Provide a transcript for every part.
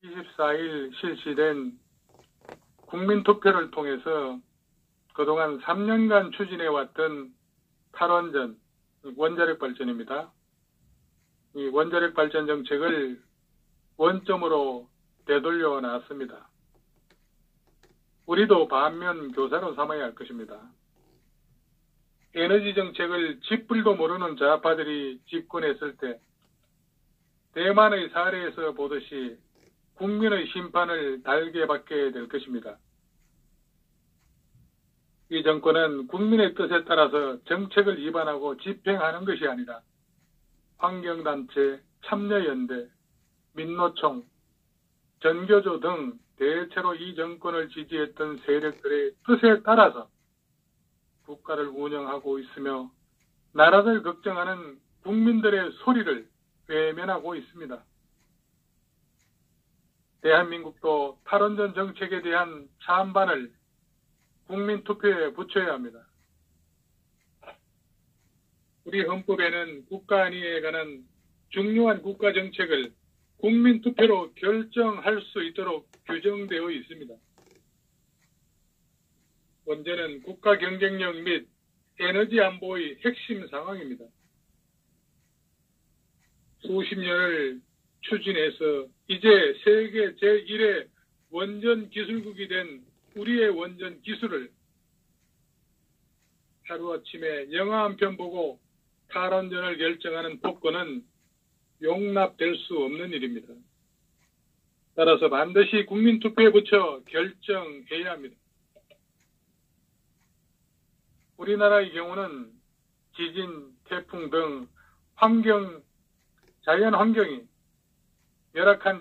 24일 실시된 국민투표를 통해서 그동안 3년간 추진해왔던 탈원전, 원자력 발전입니다. 이 원자력 발전 정책을 원점으로 되돌려 놨습니다. 우리도 반면 교사로 삼아야 할 것입니다. 에너지 정책을 쥐뿔도 모르는 좌파들이 집권했을 때 대만의 사례에서 보듯이 국민의 심판을 달게 받게 될 것입니다. 이 정권은 국민의 뜻에 따라서 정책을 위반하고 집행하는 것이 아니라 환경단체, 참여연대, 민노총, 전교조 등 대체로 이 정권을 지지했던 세력들의 뜻에 따라서 국가를 운영하고 있으며 나라를 걱정하는 국민들의 소리를 외면하고 있습니다. 대한민국도 탈원전 정책에 대한 찬반을 국민투표에 붙여야 합니다. 우리 헌법에는 국가안위에 관한 중요한 국가정책을 국민투표로 결정할 수 있도록 규정되어 있습니다. 원전은 국가 경쟁력 및 에너지 안보의 핵심 상황입니다. 수십 년을 추진해서 이제 세계 제1의 원전 기술국이 된 우리의 원전 기술을 하루아침에 영화 한 편 보고 탈원전을 결정하는 폭거는 용납될 수 없는 일입니다. 따라서 반드시 국민투표에 붙여 결정해야 합니다. 우리나라의 경우는 지진, 태풍 등 자연 환경이 열악한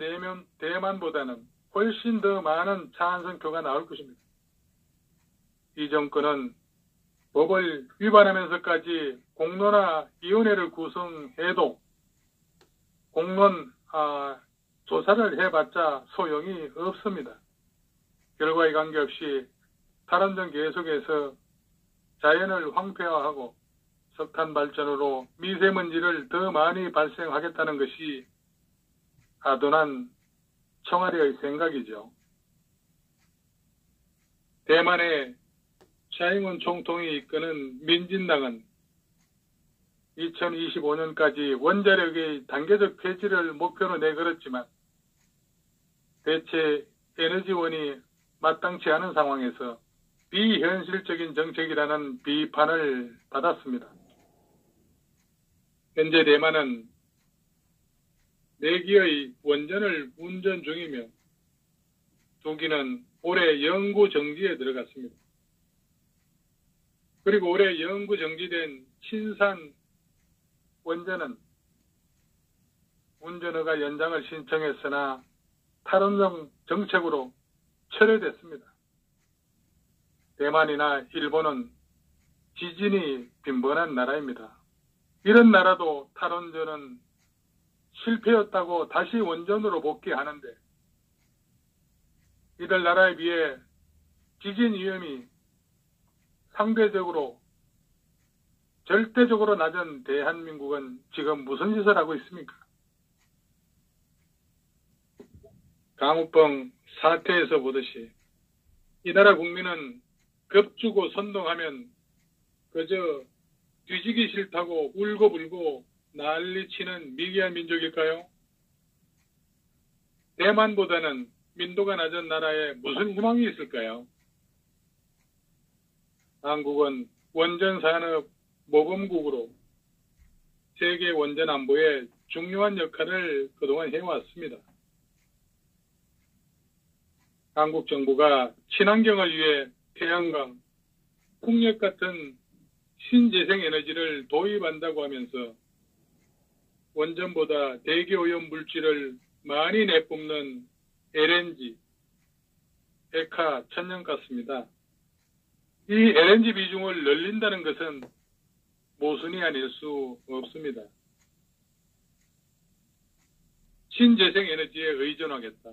대만보다는 훨씬 더 많은 찬성표가 나올 것입니다. 이 정권은 법을 위반하면서까지 공론화위원회를 구성해도 공론 조사를 해봤자 소용이 없습니다. 결과에 관계없이 탈원전 계속해서 자연을 황폐화하고 석탄 발전으로 미세먼지를 더 많이 발생하겠다는 것이 아둔한 청와대의 생각이죠. 대만의 차잉원 총통이 이끄는 민진당은 2025년까지 원자력의 단계적 폐지를 목표로 내걸었지만 대체 에너지원이 마땅치 않은 상황에서 비현실적인 정책이라는 비판을 받았습니다. 현재 대만은 4기의 원전을 운전 중이며 2기는 올해 영구 정지에 들어갔습니다. 그리고 올해 영구 정지된 친산 원전은 운전허가 연장을 신청했으나 탈원전 정책으로 철회됐습니다. 대만이나 일본은 지진이 빈번한 나라입니다. 이런 나라도 탈원전은 실패였다고 다시 원전으로 복귀하는데 이들 나라에 비해 지진 위험이 상대적으로 절대적으로 낮은 대한민국은 지금 무슨 짓을 하고 있습니까? 강우병 사태에서 보듯이 이 나라 국민은 겁주고 선동하면 그저 뒤지기 싫다고 울고불고 난리치는 미개한 민족일까요? 대만보다는 민도가 낮은 나라에 무슨 희망이 있을까요? 한국은 원전산업 모범국으로 세계 원전 안보에 중요한 역할을 그동안 해왔습니다. 한국 정부가 친환경을 위해 태양광, 풍력 같은 신재생 에너지를 도입한다고 하면서 원전보다 대기오염 물질을 많이 내뿜는 LNG, 백화, 천연가스입니다. 이 LNG 비중을 늘린다는 것은 모순이 아닐 수 없습니다. 신재생 에너지에 의존하겠다.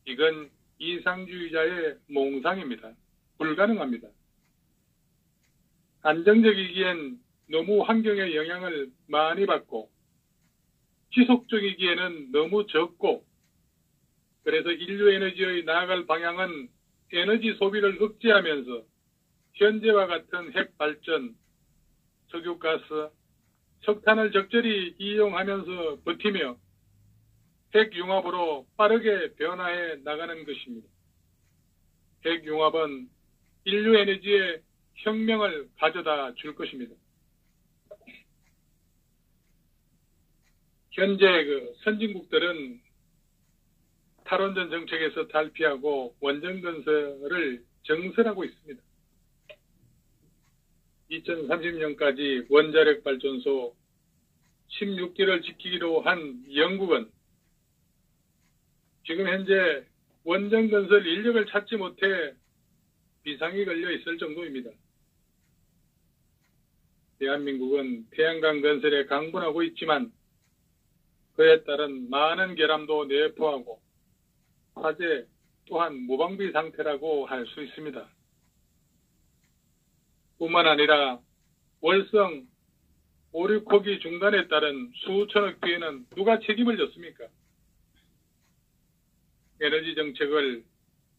이건 이상주의자의 몽상입니다. 불가능합니다. 안정적이기엔 너무 환경의 영향을 많이 받고 지속적이기에는 너무 적고 그래서 인류 에너지의 나아갈 방향은 에너지 소비를 억제하면서 현재와 같은 핵 발전, 석유가스, 석탄을 적절히 이용하면서 버티며 핵융합으로 빠르게 변화해 나가는 것입니다. 핵융합은 인류 에너지의 혁명을 가져다 줄 것입니다. 현재 선진국들은 탈원전 정책에서 탈피하고 원전 건설을 정설하고 있습니다. 2030년까지 원자력 발전소 16기를 지키기로 한 영국은 지금 현재 원전 건설 인력을 찾지 못해 비상이 걸려 있을 정도입니다. 대한민국은 태양광 건설에 강분하고 있지만 그에 따른 많은 결함도 내포하고 화재 또한 무방비 상태라고 할 수 있습니다. 뿐만 아니라 월성 5, 6호기 중단에 따른 수천억 피해는 누가 책임을 졌습니까? 에너지 정책을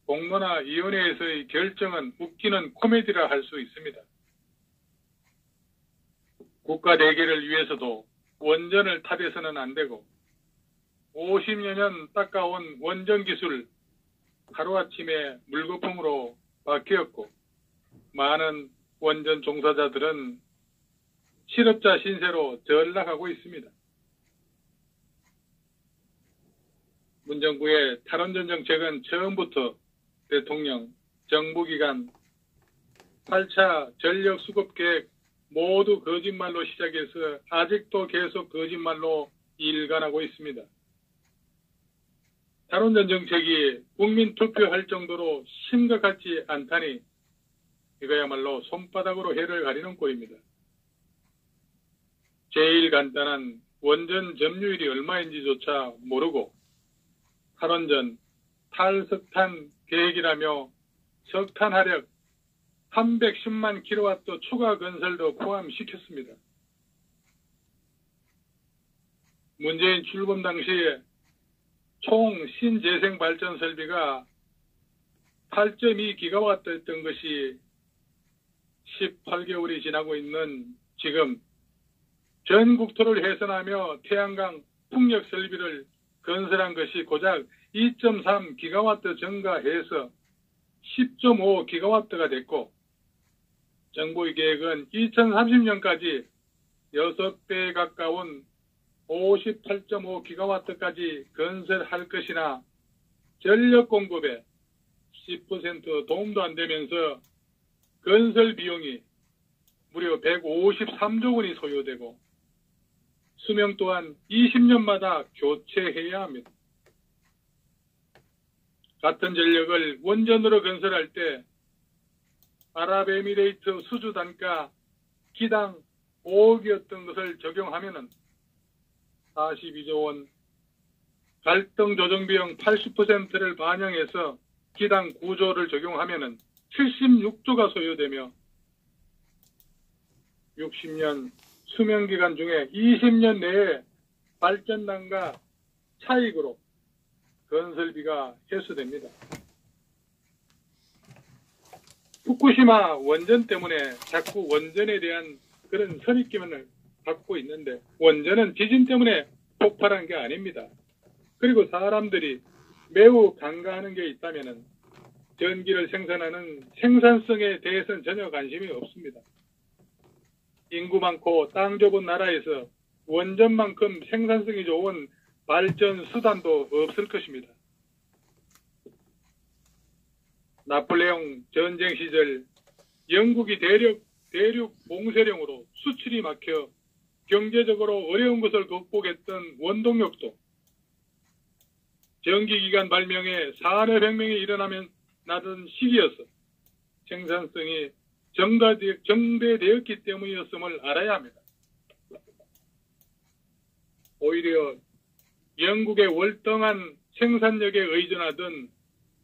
공론화위원회에서의 결정은 웃기는 코미디라 할 수 있습니다. 국가 대계를 위해서도 원전을 탓해서는 안 되고 50여 년 닦아온 원전 기술 하루아침에 물거품으로 바뀌었고 많은 원전 종사자들은 실업자 신세로 전락하고 있습니다. 문정부의 탈원전 정책은 처음부터 대통령, 정부기관, 8차 전력수급계획 모두 거짓말로 시작해서 아직도 계속 거짓말로 일관하고 있습니다. 탈원전 정책이 국민 투표할 정도로 심각하지 않다니 이거야말로 손바닥으로 해를 가리는 꼴입니다. 제일 간단한 원전 점유율이 얼마인지조차 모르고 탈원전, 탈석탄 계획이라며 석탄 하력 310만 킬로와트 추가 건설도 포함시켰습니다. 문재인 출범 당시에 총 신재생 발전 설비가 8.2기가와트였던 것이 18개월이 지나고 있는 지금 전 국토를 훼손하며 태양광 풍력 설비를 건설한 것이 고작 2.3기가와트 증가해서 10.5기가와트가 됐고 정부의 계획은 2030년까지 6배 가까운 58.5기가와트까지 건설할 것이나 전력 공급에 10% 도움도 안 되면서 건설 비용이 무려 153조 원이 소요되고 수명 또한 20년마다 교체해야 합니다. 같은 전력을 원전으로 건설할 때 아랍에미레이트 수주 단가 기당 5억이었던 것을 적용하면은 42조 원, 갈등 조정 비용 80%를 반영해서 기당 9조를 적용하면은 76조가 소요되며 60년 수명기간 중에 20년 내에 발전단가 차익으로 건설비가 회수됩니다. 후쿠시마 원전 때문에 자꾸 원전에 대한 그런 선입견을 갖고 있는데 원전은 지진 때문에 폭발한 게 아닙니다. 그리고 사람들이 매우 간과하는 게 있다면 전기를 생산하는 생산성에 대해서는 전혀 관심이 없습니다. 인구 많고 땅 좁은 나라에서 원전만큼 생산성이 좋은 발전 수단도 없을 것입니다. 나폴레옹 전쟁 시절 영국이 대륙 봉쇄령으로 수출이 막혀 경제적으로 어려운 것을 극복했던 원동력도 전기기관 발명에 산업혁명이 일어나던 시기여서 생산성이 정대되었기 때문이었음을 알아야 합니다. 오히려 영국의 월등한 생산력에 의존하던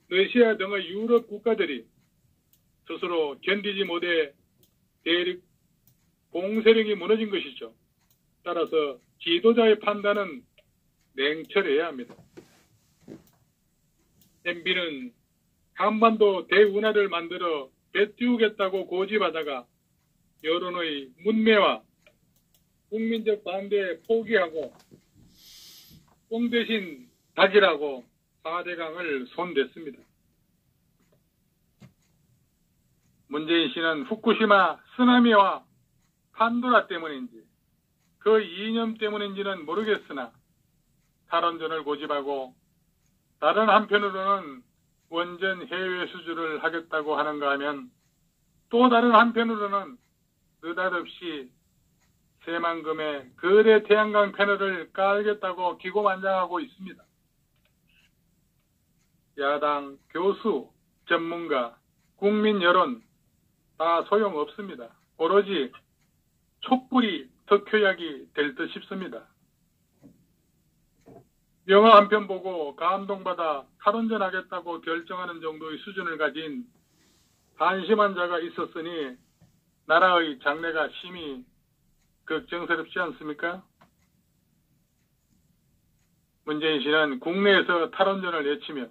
러시아 등의 유럽 국가들이 스스로 견디지 못해 대륙 봉쇄령이 무너진 것이죠. 따라서 지도자의 판단은 냉철해야 합니다. MB는 한반도 대운하를 만들어 배띄우겠다고 고집하다가 여론의 문매와 국민적 반대에 포기하고 뽕 대신 닭이라고 4대강을 손댔습니다. 문재인 씨는 후쿠시마 쓰나미와 판도라 때문인지 그 이념 때문인지는 모르겠으나 탈원전을 고집하고 다른 한편으로는 원전 해외 수주를 하겠다고 하는가 하면 또 다른 한편으로는 느닷없이 새만금의 거대 태양광 패널을 깔겠다고 기고만장하고 있습니다. 야당, 교수, 전문가, 국민 여론 다 소용없습니다. 오로지 촛불이 덕효약이 될 듯 싶습니다. 영화 한 편 보고 감동받아 탈원전하겠다고 결정하는 정도의 수준을 가진 한심한 자가 있었으니 나라의 장래가 심히 걱정스럽지 않습니까? 문재인 씨는 국내에서 탈원전을 외치며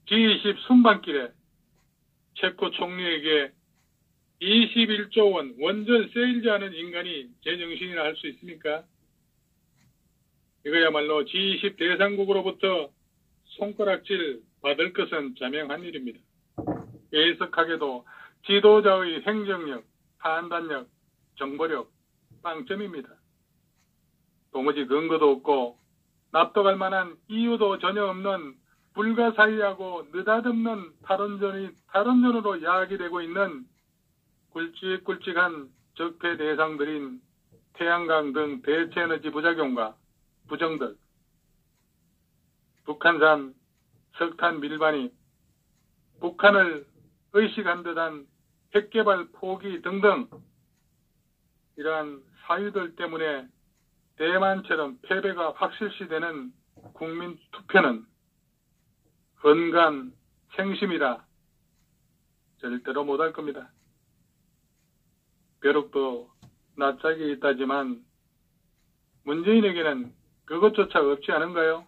G20 순방길에 체코 총리에게 21조 원 원전 세일즈하는 인간이 제정신이라 할 수 있습니까? 이거야말로 G20 대상국으로부터 손가락질 받을 것은 자명한 일입니다. 애석하게도 지도자의 행정력, 판단력, 정보력 빵점입니다. 도무지 근거도 없고 납득할 만한 이유도 전혀 없는 불가사의하고 느닷없는 탈원전으로 야기되고 있는 굵직굵직한 적폐 대상들인 태양광 등 대체에너지 부작용과 부정들, 북한산 석탄 밀반입, 북한을 의식한 듯한 핵개발 포기 등등 이러한 사유들 때문에 대만처럼 패배가 확실시되는 국민 투표는 헌간 생심이라 절대로 못할 겁니다. 벼룩도 낯짝이 있다지만 문재인에게는 그것조차 없지 않은가요?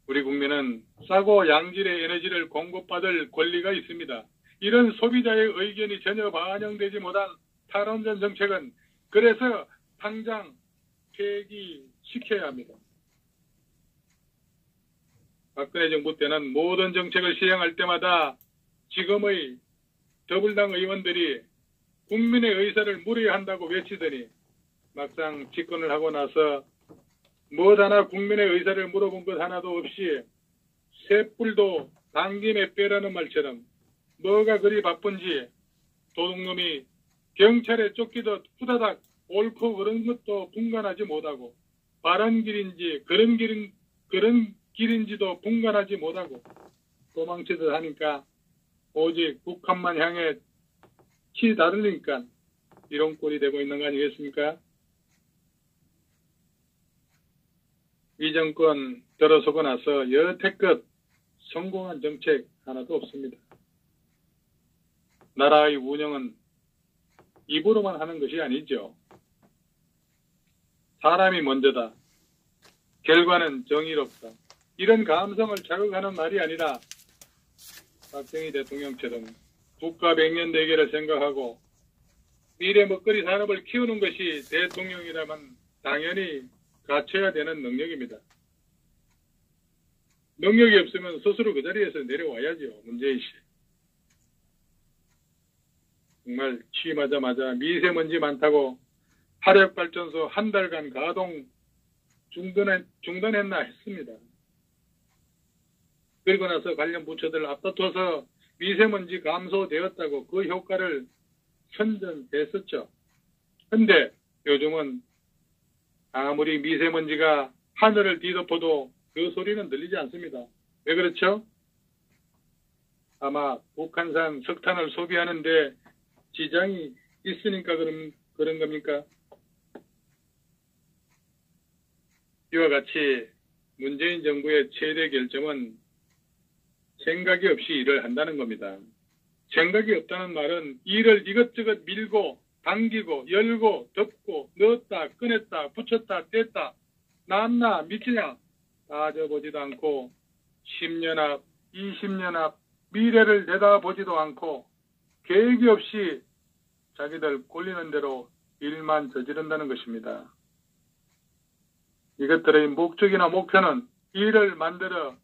우리 국민은 싸고 양질의 에너지를 공급받을 권리가 있습니다. 이런 소비자의 의견이 전혀 반영되지 못한 탈원전 정책은 그래서 당장 폐기시켜야 합니다. 박근혜 정부 때는 모든 정책을 시행할 때마다 지금의 더불당 의원들이 국민의 의사를 물어야 한다고 외치더니 막상 집권을 하고 나서 무엇 하나 국민의 의사를 물어본 것 하나도 없이 쇳불도 당김에 빼라는 말처럼 뭐가 그리 바쁜지 도둑놈이 경찰에 쫓기듯 후다닥 옳고 그런 것도 분간하지 못하고 바른 길인지 그런 길인지도 분간하지 못하고 도망치듯 하니까 오직 북한만 향해 치 다르니까 이런 꼴이 되고 있는 거 아니겠습니까? 이 정권 들어서고 나서 여태껏 성공한 정책 하나도 없습니다. 나라의 운영은 입으로만 하는 것이 아니죠. 사람이 먼저다. 결과는 정의롭다. 이런 감성을 자극하는 말이 아니라 박정희 대통령처럼 국가 백년 대계를 생각하고 미래 먹거리 산업을 키우는 것이 대통령이라면 당연히 갖춰야 되는 능력입니다. 능력이 없으면 스스로 그 자리에서 내려와야죠. 문재인 씨. 정말 취임하자마자 미세먼지 많다고 화력발전소 한 달간 가동 중단했나 했습니다. 그리고 나서 관련 부처들 앞다퉈서 미세먼지 감소되었다고 그 효과를 선전했었죠. 근데 요즘은 아무리 미세먼지가 하늘을 뒤덮어도 그 소리는 들리지 않습니다. 왜 그렇죠? 아마 북한산 석탄을 소비하는데 지장이 있으니까 그런 겁니까? 이와 같이 문재인 정부의 최대 결점은 생각이 없이 일을 한다는 겁니다. 생각이 없다는 말은 일을 이것저것 밀고 당기고 열고 덮고 넣었다 꺼냈다 붙였다 뗐다 낫나 미치냐 따져보지도 않고 10년 앞, 20년 앞 미래를 내다보지도 않고 계획이 없이 자기들 꼴리는 대로 일만 저지른다는 것입니다. 이것들의 목적이나 목표는 일을 만들어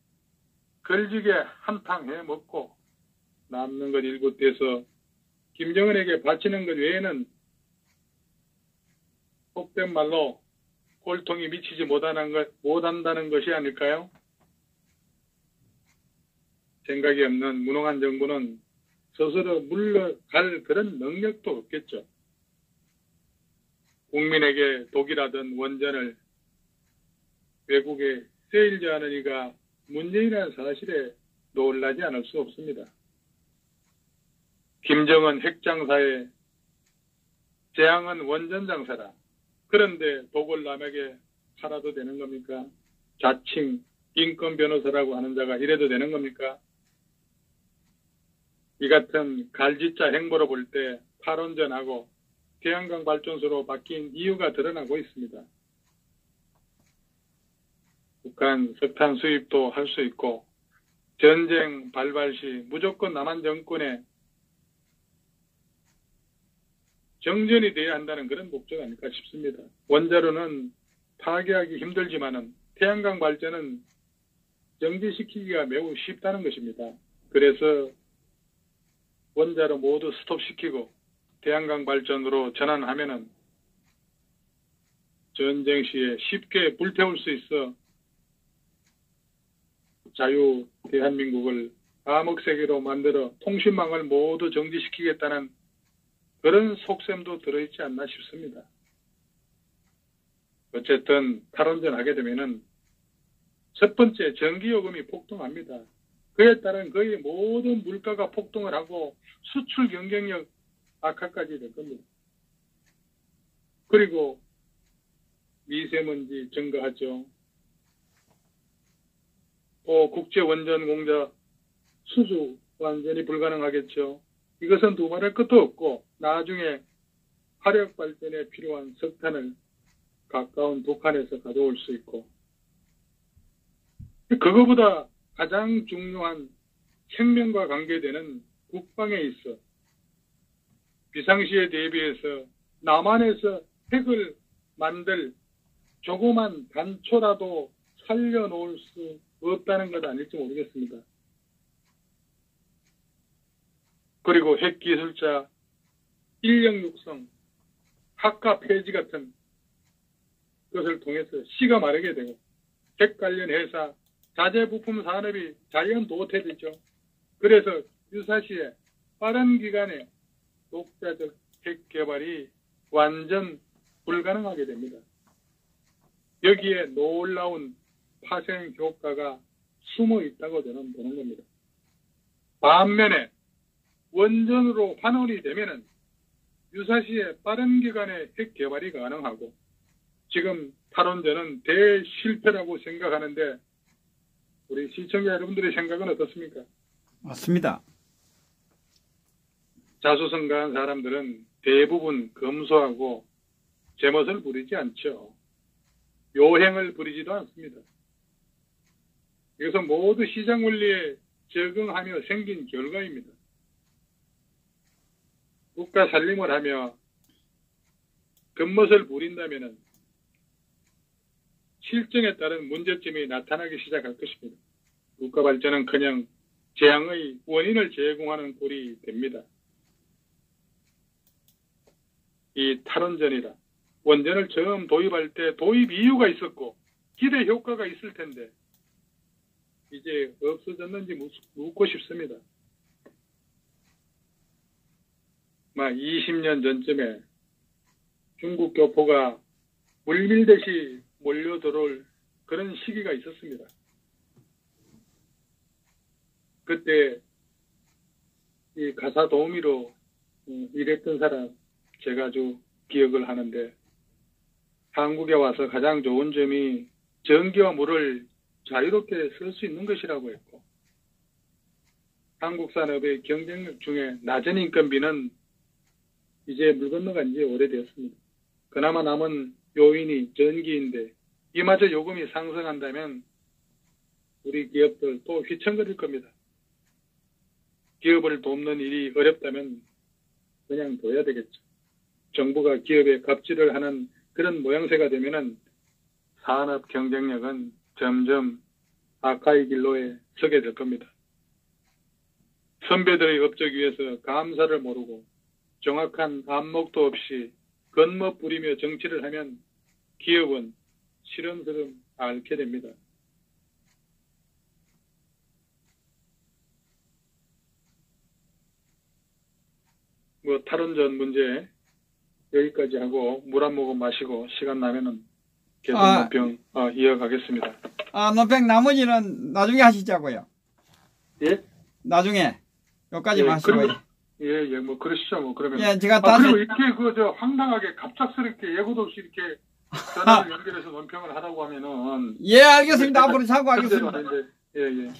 걸지게 한탕 해먹고 남는 것 일곱 떼서 김정은에게 바치는 것 외에는 속된 말로 꼴통이 미치지 못한다는 것이 아닐까요? 생각이 없는 무능한 정부는 스스로 물러갈 그런 능력도 없겠죠. 국민에게 독이라던 원전을 외국에 세일즈하는 이가 문재인이라는 사실에 놀라지 않을 수 없습니다. 김정은 핵장사에 재앙은 원전 장사라. 그런데 독을 남에게 팔아도 되는 겁니까? 자칭 인권 변호사라고 하는 자가 이래도 되는 겁니까? 이 같은 갈짓자 행보로 볼 때 탈원전하고 태양광 발전소로 바뀐 이유가 드러나고 있습니다. 북한 석탄 수입도 할 수 있고 전쟁 발발 시 무조건 남한 정권에 정전이 돼야 한다는 그런 목적 아닐까 싶습니다. 원자로는 파괴하기 힘들지만은 태양광 발전은 정지시키기가 매우 쉽다는 것입니다. 그래서 원자로 모두 스톱시키고 태양광 발전으로 전환하면은 전쟁 시에 쉽게 불태울 수 있어 자유 대한민국을 암흑세계로 만들어 통신망을 모두 정지시키겠다는 그런 속셈도 들어있지 않나 싶습니다. 어쨌든 탈원전 하게 되면은 첫 번째 전기요금이 폭등합니다. 그에 따른 거의 모든 물가가 폭등을 하고 수출 경쟁력 악화까지 될 겁니다. 그리고 미세먼지 증가하죠. 또 국제원전공사 수주 완전히 불가능하겠죠. 이것은 두말할 것도 없고 나중에 화력 발전에 필요한 석탄을 가까운 북한에서 가져올 수 있고 그거보다 가장 중요한 생명과 관계되는 국방에 있어 비상시에 대비해서 남한에서 핵을 만들 조그만 단초라도 살려놓을 수 없다는 것 아닐지 모르겠습니다. 그리고 핵기술자 인력 육성, 학과 폐지 같은 것을 통해서 씨가 마르게 되고 핵 관련 회사, 자재부품 산업이 자연 도태되죠. 그래서 유사시에 빠른 기간에 독자적 핵 개발이 완전 불가능하게 됩니다. 여기에 놀라운 파생 효과가 숨어 있다고 저는 보는 겁니다. 반면에 원전으로 환원이 되면은 유사시에 빠른 기간에 핵 개발이 가능하고 지금 탈원전은 대실패라고 생각하는데 우리 시청자 여러분들의 생각은 어떻습니까? 맞습니다. 자수성가한 사람들은 대부분 검소하고 제멋을 부리지 않죠. 요행을 부리지도 않습니다. 이것은 모두 시장 원리에 적응하며 생긴 결과입니다. 국가 살림을 하며 겉멋을 부린다면 실정에 따른 문제점이 나타나기 시작할 것입니다. 국가 발전은커녕 재앙의 원인을 제공하는 꼴이 됩니다. 이 탈원전이라 원전을 처음 도입할 때 도입 이유가 있었고 기대 효과가 있을 텐데 이제 없어졌는지 묻고 싶습니다. 20년 전쯤에 중국 교포가 물밀듯이 몰려들어올 그런 시기가 있었습니다. 그때 이 가사 도우미로 일했던 사람 제가 아주 기억을 하는데 한국에 와서 가장 좋은 점이 전기와 물을 자유롭게 쓸 수 있는 것이라고 했고 한국 산업의 경쟁력 중에 낮은 인건비는 이제 물 건너간 지 오래되었습니다. 그나마 남은 요인이 전기인데 이마저 요금이 상승한다면 우리 기업들 또 휘청거릴 겁니다. 기업을 돕는 일이 어렵다면 그냥 둬야 되겠죠. 정부가 기업에 갑질을 하는 그런 모양새가 되면은 산업 경쟁력은 점점 악화의 길로에 서게 될 겁니다. 선배들의 업적 위에서 감사를 모르고 정확한 안목도 없이 겉멋 부리며 정치를 하면 기업은 시름시름 앓게 됩니다. 뭐 탈원전 문제 여기까지 하고 물 한 모금 마시고 시간 나면은 계속 논평 이어가겠습니다. 논평 나머지는 나중에 하시자고요. 예? 나중에 여기까지 마시고요. 예, 뭐 그러시죠. 뭐 그러면. 예, 제가 다시 그리고 이렇게 황당하게 갑작스럽게 예고도 없이 이렇게 전화를 연결해서 논평을 하라고 하면은 예, 알겠습니다. 앞으로 참고하겠습니다. 예.